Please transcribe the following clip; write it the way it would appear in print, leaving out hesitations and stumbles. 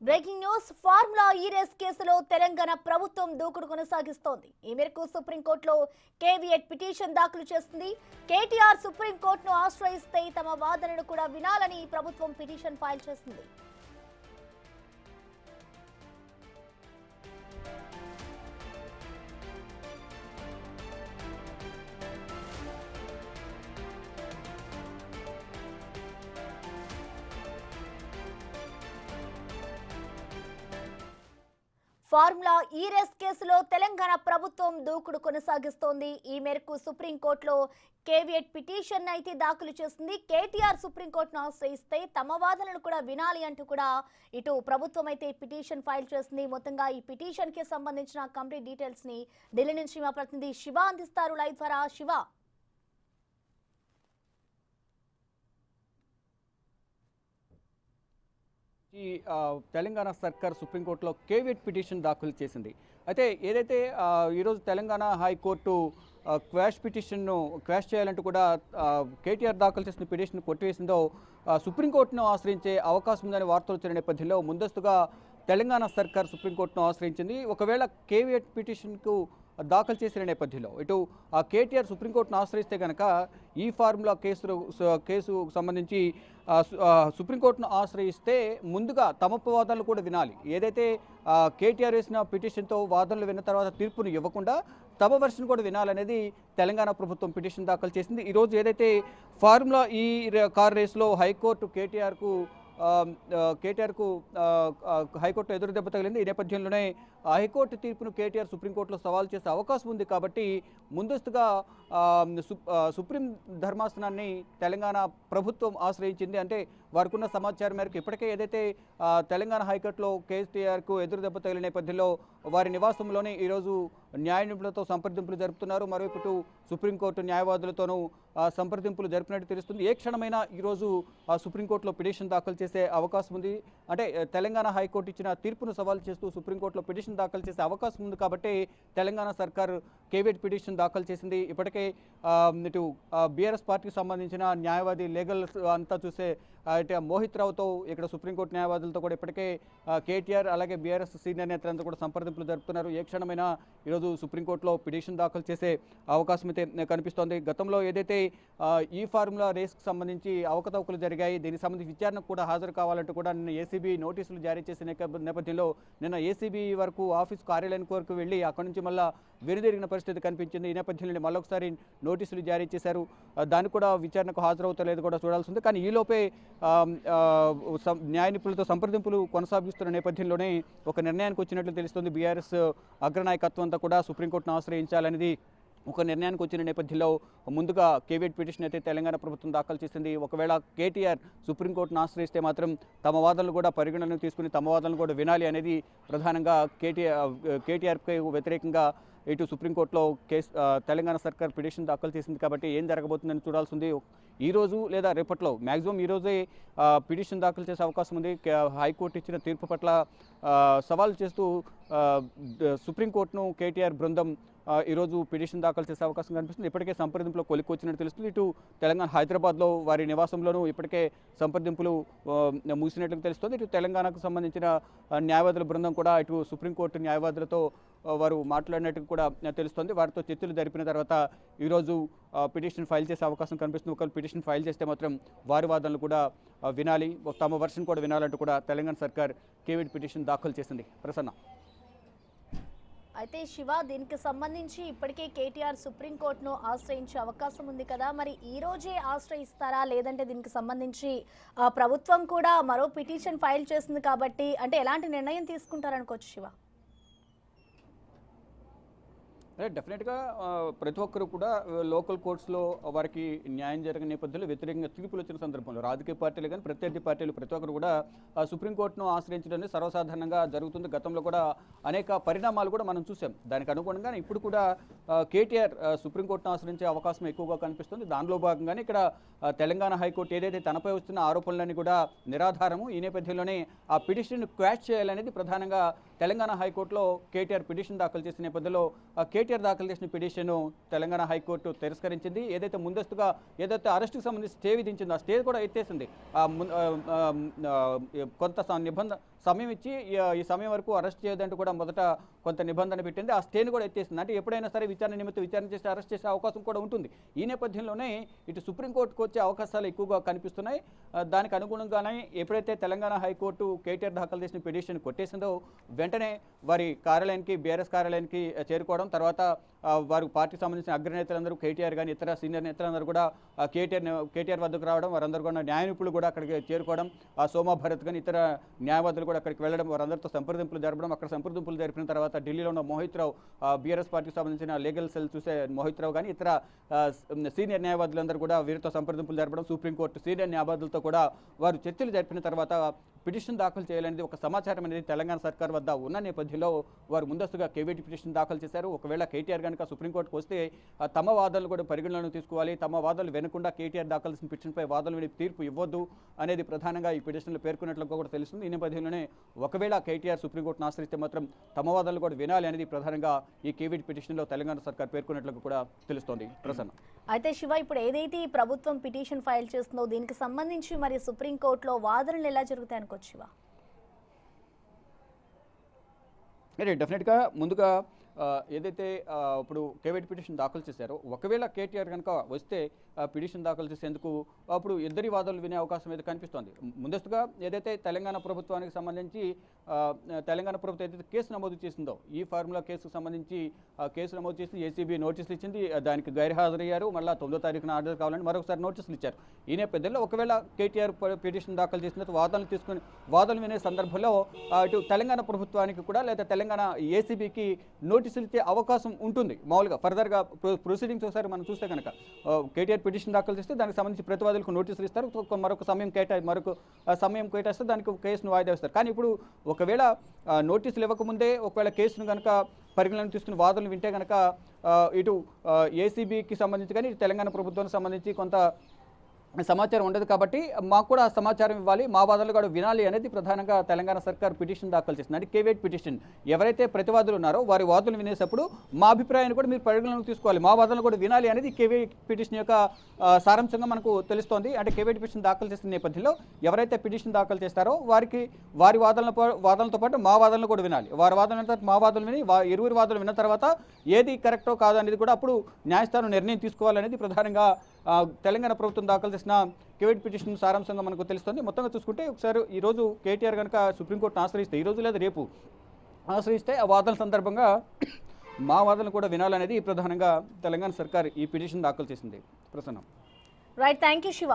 Breaking news formula ఈ race కేసులో తెలంగాణ ప్రభుత్వం దూకుడు కొనసాగిస్తోంది. ఈ మేరకు సుప్రీంకోర్టులో కేవీఎట్ పిటిషన్ దాఖలు చేసింది. కేటీఆర్ సుప్రీంకోర్టును ఆశ్రయిస్తే తమ వాదనను కూడా వినాలని ప్రభుత్వం పిటిషన్ ఫైల్ చేసింది. ఫార్ములా ఈ రేస్ కేసులో తెలంగాణ ప్రభుత్వం దూకుడు కొనసాగిస్తోంది. ఈ మేరకు సుప్రీంకోర్టులో కేవీఎట్ పిటిషన్ అయితే దాఖలు చేసింది. కేటీఆర్ సుప్రీంకోర్టును ఆశ్రయిస్తే తమ వాదనలు కూడా వినాలి అంటూ కూడా ఇటు ప్రభుత్వం అయితే పిటిషన్ ఫైల్ చేసింది. మొత్తంగా ఈ పిటిషన్ కి సంబంధించిన కంప్లీట్ డీటెయిల్స్ ని ఢిల్లీ నుంచి మా ప్రతినిధి శివ అందిస్తారు లైవ్ ద్వారా. శివ, తెలంగాణ సర్కార్ సుప్రీంకోర్టులో కేవీఎట్ పిటిషన్ దాఖలు చేసింది. అయితే ఏదైతే ఈరోజు తెలంగాణ హైకోర్టు క్వాష్ పిటిషన్ను క్వాష్ చేయాలంటూ కూడా కేటీఆర్ దాఖలు చేసిన పిటిషన్ కొట్టివేసిందో సుప్రీంకోర్టును ఆశ్రయించే అవకాశం ఉందని వార్తలు వచ్చిన నేపథ్యంలో ముందస్తుగా తెలంగాణ సర్కార్ సుప్రీంకోర్టును ఆశ్రయించింది. ఒకవేళ కేవీఎట్ పిటిషన్కు దాఖలు చేసిన నేపథ్యంలో ఇటు కేటీఆర్ సుప్రీంకోర్టును ఆశ్రయిస్తే కనుక ఈ ఫార్ములా కేసుకు సంబంధించి సుప్రీంకోర్టును ఆశ్రయిస్తే ముందుగా తమ వాదనలు కూడా వినాలి. ఏదైతే కేటీఆర్ వేసిన పిటిషన్తో వాదనలు విన్న తర్వాత తీర్పును ఇవ్వకుండా తమ వర్షన్ కూడా వినాలనేది తెలంగాణ ప్రభుత్వం పిటిషన్ దాఖలు చేసింది. ఈరోజు ఏదైతే ఫార్ములా ఈ కార్ రేసులో హైకోర్టు కేటీఆర్కు హైకోర్టు ఎదురు దెబ్బ తగిలింది. ఈ నేపథ్యంలోనే హైకోర్టు తీర్పును కేటీఆర్ సుప్రీంకోర్టులో సవాల్ చేసే అవకాశం ఉంది. కాబట్టి ముందస్తుగా సుప్రీం ధర్మాసనాన్ని తెలంగాణ ప్రభుత్వం ఆశ్రయించింది. అంటే వారికి ఉన్న సమాచారం మేరకు ఇప్పటికే ఏదైతే తెలంగాణ హైకోర్టులో కేటీఆర్కు ఎదురు దెబ్బ తగిలిన నేపథ్యంలో వారి నివాసంలోనే ఈరోజు న్యాయ నిపుణులతో సంప్రదింపులు జరుపుతున్నారు. మరోవైపు సుప్రీంకోర్టు న్యాయవాదులతోనూ సంప్రదింపులు జరిపినట్టు తెలుస్తుంది. ఏ క్షణమైనా ఈరోజు సుప్రీంకోర్టులో పిటిషన్ దాఖలు చేసే అవకాశం ఉంది. అంటే తెలంగాణ హైకోర్టు ఇచ్చిన తీర్పును సవాల్ చేస్తూ సుప్రీంకోర్టులో పిటిషన్ దాఖలు చేసే అవకాశం ఉంది. కాబట్టి తెలంగాణ సర్కార్ కేవీఎట్ పిటిషన్ దాఖలు చేసింది. ఇప్పటికే ఇటు బీఆర్ఎస్ పార్టీకి సంబంధించిన న్యాయవాది లీగల్ అంతా చూసే ఇటు మోహిత్ రావుతో ఇక్కడ సుప్రీంకోర్టు న్యాయవాదులతో కూడా ఇప్పటికే కేటీఆర్ అలాగే బీఆర్ఎస్ సీనియర్ నేతలంతా కూడా సంప్రదింపులు జరుపుతున్నారు. ఏ క్షణమైనా ఈరోజు సుప్రీంకోర్టులో పిటిషన్ దాఖలు చేసే అవకాశం అయితే కనిపిస్తోంది. గతంలో ఏదైతే ఈ ఫార్ములా రేస్కి సంబంధించి అవకతవకలు జరిగాయి, దీనికి సంబంధించి విచారణకు కూడా హాజరు కావాలంటూ కూడా నిన్న ఏసీబీ నోటీసులు జారీ చేసిన నేపథ్యంలో నిన్న ఏసీబీ వరకు ఆఫీస్ కార్యాలయానికి వరకు వెళ్ళి అక్కడి నుంచి మళ్ళీ వెనుదిరిగిన పరిస్థితి కనిపించింది. ఈ నేపథ్యంలో మళ్ళొకసారి నోటీసులు జారీ చేశారు. దానికి కూడా విచారణకు హాజరవుతలేదు కూడా చూడాల్సి ఉంది. కానీ ఈలోపే న్యాయ నిపుణులతో సంప్రదింపులు కొనసాగిస్తున్న నేపథ్యంలోనే ఒక నిర్ణయానికి వచ్చినట్లు తెలుస్తుంది. బీఆర్ఎస్ అగ్రనాయకత్వం అంతా కూడా సుప్రీంకోర్టును ఆశ్రయించాలనేది ఒక నిర్ణయానికి వచ్చిన నేపథ్యంలో ముందుగా కేవీఎట్ పిటిషన్ అయితే తెలంగాణ ప్రభుత్వం దాఖలు చేసింది. ఒకవేళ కేటీఆర్ సుప్రీంకోర్టును ఆశ్రయిస్తే మాత్రం తమ వాదనలు కూడా పరిగణనకు తీసుకుని తమ వాదనలు కూడా వినాలి అనేది ప్రధానంగా కేటీఆర్పై వ్యతిరేకంగా ఇటు సుప్రీంకోర్టులో తెలంగాణ సర్కార్ పిటిషన్ దాఖలు చేసింది. కాబట్టి ఏం జరగబోతుందని చూడాల్సి ఉంది. ఈరోజు లేదా రేపట్లో మ్యాక్సిమం ఈరోజే పిటిషన్ దాఖలు చేసే అవకాశం ఉంది. హైకోర్టు ఇచ్చిన తీర్పు పట్ల సవాల్ చేస్తూ సుప్రీంకోర్టును కేటీఆర్ బృందం ఈరోజు పిటిషన్ దాఖలు చేసే అవకాశం కనిపిస్తుంది. ఇప్పటికే సంప్రదింపులో కొలిక్కొచ్చినట్టు తెలుస్తుంది. ఇటు తెలంగాణ హైదరాబాద్లో వారి నివాసంలోనూ ఇప్పటికే సంప్రదింపులు ముగిసినట్లు తెలుస్తుంది. ఇటు తెలంగాణకు సంబంధించిన న్యాయవాదుల బృందం కూడా ఇటు సుప్రీంకోర్టు న్యాయవాదులతో వారు మాట్లాడినట్టు కూడా తెలుస్తుంది. వారితో చర్చలు జరిపిన తర్వాత ఈరోజు పిటిషన్ ఫైల్ చేసే అవకాశం కనిపిస్తుంది. ఒకవేళ పిటిషన్ ఫైల్ చేస్తే మాత్రం వారి వాదనలు కూడా వినాలి, తమ వర్షన్ కూడా వినాలంటూ కూడా తెలంగాణ సర్కార్ కేవీఎట్ పిటిషన్ దాఖలు చేసింది. ప్రసన్న. అయితే శివ, దీనికి సంబంధించి ఇప్పటికే కేటీఆర్ సుప్రీంకోర్టును ఆశ్రయించే అవకాశం ఉంది కదా, మరి ఈ రోజే ఆశ్రయిస్తారా లేదంటే దీనికి సంబంధించి ప్రభుత్వం కూడా మరో పిటిషన్ ఫైల్ చేసింది కాబట్టి అంటే ఎలాంటి నిర్ణయం తీసుకుంటారనుకోవచ్చు శివ? డెఫినెట్గా ప్రతి ఒక్కరు కూడా లోకల్ కోర్ట్స్లో వారికి న్యాయం జరిగిన నేపథ్యంలో వ్యతిరేకంగా తీర్పులు వచ్చిన సందర్భంలో రాజకీయ పార్టీలు కానీ ప్రత్యర్థి పార్టీలు ప్రతి ఒక్కరు కూడా సుప్రీంకోర్టును ఆశ్రయించడం సర్వసాధారణంగా జరుగుతుంది. గతంలో కూడా అనేక పరిణామాలు కూడా మనం చూసాం. దానికి అనుగుణంగా ఇప్పుడు కూడా కేటీఆర్ సుప్రీంకోర్టును ఆశ్రయించే అవకాశం ఎక్కువగా కనిపిస్తుంది. దానిలో భాగంగానే ఇక్కడ తెలంగాణ హైకోర్టు ఏదైతే తనపై వస్తున్న ఆరోపణలన్నీ కూడా నిరాధారము, ఈ నేపథ్యంలోనే ఆ పిటిషన్ క్వాష్ చేయాలనేది ప్రధానంగా తెలంగాణ హైకోర్టులో కేటీఆర్ పిటిషన్ దాఖలు చేసిన నేపథ్యంలో కేటీఆర్ దాఖలు చేసిన పిటిషన్ తెలంగాణ హైకోర్టు తిరస్కరించింది. ఏదైతే ముందస్తుగా ఏదైతే అరెస్టుకు సంబంధించి స్టే విధించిందో ఆ స్టే కూడా ఎత్తేసింది. కొంత సమయం ఇచ్చి ఈ సమయం వరకు అరెస్ట్ చేయదంటూ కూడా మొదట కొంత నిబంధన పెట్టింది. ఆ స్టేను కూడా ఎత్తేసింది. అంటే ఎప్పుడైనా సరే విచారణ నిమిత్తం విచారణ చేసి అరెస్ట్ చేసే అవకాశం కూడా ఉంటుంది. ఈ నేపథ్యంలోనే ఇటు సుప్రీంకోర్టుకు వచ్చే అవకాశాలు ఎక్కువగా కనిపిస్తున్నాయి. దానికి అనుగుణంగానే ఎప్పుడైతే తెలంగాణ హైకోర్టు కేటీఆర్ దాఖలు చేసిన పిటిషన్ కొట్టేసిందో వెంటనే వారి కార్యాలయానికి బీఆర్ఎస్ కార్యాలయానికి చేరుకోవడం, తర్వాత వారు పార్టీకి సంబంధించిన అగ్రనేతలందరూ కేటీఆర్ కానీ ఇతర సీనియర్ నేతలందరూ కూడా కేటీఆర్ వద్దకు రావడం, వారందరూ కూడా న్యాయ నిపుణులు కూడా అక్కడికి చేరుకోవడం, సోమా భరత్ కానీ ఇతర న్యాయవాదులు కూడా అక్కడికి వెళ్ళడం, వారందరితో సంప్రదింపులు జరపడం. అక్కడ సంప్రదింపులు జరిపిన తర్వాత ఢిల్లీలో ఉన్న మోహిత్ రావు, బీఆర్ఎస్ పార్టీకి సంబంధించిన లీగల్ సెల్ చూసే మోహిత్ రావు కానీ ఇతర సీనియర్ న్యాయవాదులందరూ కూడా వీరితో సంప్రదింపులు జరపడం, సుప్రీంకోర్టు సీనియర్ న్యాయవాదులతో కూడా వారు చర్చలు జరిపిన తర్వాత పిటిషన్ దాఖలు చేయాలనేది ఒక సమాచారం అనేది తెలంగాణ సర్కార్ వద్ద ఉన్న నేపథ్యంలో వారు ముందస్తుగా కేవీటీ పిటిషన్ దాఖలు చేశారు. ఒకవేళ కేటీఆర్ కనుక సుప్రీంకోర్టుకు వస్తే తమ వాదనలు కూడా పరిగణనలోకి తీసుకోవాలి, తమ వాదనలు వినకుండా కేటీఆర్ దాఖలు చేసిన పిటిషన్పై వాదనలు విని తీర్పు ఇవ్వద్దు అనేది ప్రధానంగా ఈ పిటిషన్లో పేర్కొన్నట్లు కూడా తెలుస్తుంది. ఈ నేపథ్యంలోనే ఒకవేళ కేటీఆర్ సుప్రీంకోర్టును ఆశ్రయిస్తే మాత్రం తమ వాదనలు కూడా వినాలి అనేది ప్రధానంగా ఈ కేవీటీ పిటిషన్లో తెలంగాణ సర్కార్ పేర్కొన్నట్లు కూడా తెలుస్తోంది. ప్రసన్న, అయితే శివ, ఇప్పుడు ఏదైతే ఈ ప్రభుత్వం పిటిషన్ ఫైల్ చేస్తుందో దీనికి సంబంధించి మరి సుప్రీంకోర్టులో వాదనలు ఎలా జరుగుతాయి అనుకోవచ్చు శివ? డెఫినెట్గా ముందుగా ఏదైతే ఇప్పుడు కేవీటీ పిటిషన్ దాఖలు చేశారో ఒకవేళ కేటీఆర్ కనుక వస్తే పిటిషన్ దాఖలు చేసేందుకు అప్పుడు ఇద్దరి వాదనలు వినే అవకాశం అయితే కనిపిస్తోంది. ముందస్తుగా ఏదైతే తెలంగాణ ప్రభుత్వానికి సంబంధించి తెలంగాణ ప్రభుత్వం ఏదైతే కేసు నమోదు చేసిందో ఈ ఫార్ములా కేసుకు సంబంధించి కేసు నమోదు చేసి ఏసీబీ నోటీసులు ఇచ్చింది. దానికి గైర్హాజరయ్యారు. మళ్ళీ 9వ తారీఖున ఆర్డర్ కావాలని మరొకసారి నోటీసులు ఇచ్చారు. ఈ నేపథ్యంలో ఒకవేళ కేటీఆర్ పిటిషన్ దాఖలు చేసిన వాదనలు తీసుకుని వాదనలు వినే సందర్భంలో ఇటు తెలంగాణ ప్రభుత్వానికి కూడా లేదా తెలంగాణ ఏసీబీకి నోటీసులు ఇచ్చే అవకాశం ఉంటుంది. మామూలుగా ఫర్దర్గా ప్రొసీడింగ్స్ ఒకసారి మనం చూస్తే కనుక కేటీఆర్ పిటిషన్ దాఖలు చేస్తే దానికి సంబంధించి ప్రతివాదులకు నోటీసులు ఇస్తారు. మరొక సమయం కేటాయిస్తే దానికి కేసును వాయిదా వేస్తారు. కానీ ఇప్పుడు ఒకవేళ నోటీసులు ఇవ్వకముందే ఒకవేళ కేసును కనుక పరిగణన తీసుకుని వాదనలు వింటే కనుక ఇటు ఏసీబీకి సంబంధించి కానీ తెలంగాణ ప్రభుత్వానికి సంబంధించి కొంత సమాచారం ఉండదు. కాబట్టి మాకు కూడా సమాచారం ఇవ్వాలి, మా వాదనలు కూడా వినాలి అనేది ప్రధానంగా తెలంగాణ సర్కార్ పిటిషన్ దాఖలు చేస్తుంది. అంటే కేవీటీ పిటిషన్ ఎవరైతే ప్రతివాదులు ఉన్నారో వారి వాదనలు వినేటప్పుడు మా అభిప్రాయాన్ని కూడా మీరు పరిగణలోకి తీసుకోవాలి, మా వాదనలు కూడా వినాలి అనేది కేవీటీ పిటిషన్ యొక్క సారాంశంగా మనకు తెలుస్తోంది. అంటే కేవీటీ పిటిషన్ దాఖలు చేసిన నేపథ్యంలో ఎవరైతే పిటిషన్ దాఖలు చేస్తారో వారి వాదనలతో పాటు మా వాదనలు కూడా వినాలి. వారి వాదన మా వాదనలు విని ఇరువురి వాదనలు విన్న తర్వాత ఏది కరెక్టో కాదో అనేది కూడా అప్పుడు న్యాయస్థానం నిర్ణయం తీసుకోవాలనేది ప్రధానంగా తెలంగాణ ప్రభుత్వం దాఖలు చేసిన కేవీటీ పిటిషన్ సారాంశంగా మనకు తెలుస్తుంది. మొత్తంగా చూసుకుంటే ఒకసారి ఈరోజు కేటీఆర్ కనుక సుప్రీంకోర్టును ఆశ్రయిస్తే, ఈరోజు లేదా రేపు ఆశ్రయిస్తే ఆ వాదనల సందర్భంగా మా వాదనలు కూడా వినాలనేది ప్రధానంగా తెలంగాణ సర్కార్ ఈ పిటిషన్ దాఖలు చేసింది. Prasanna, right, thank you Shiva.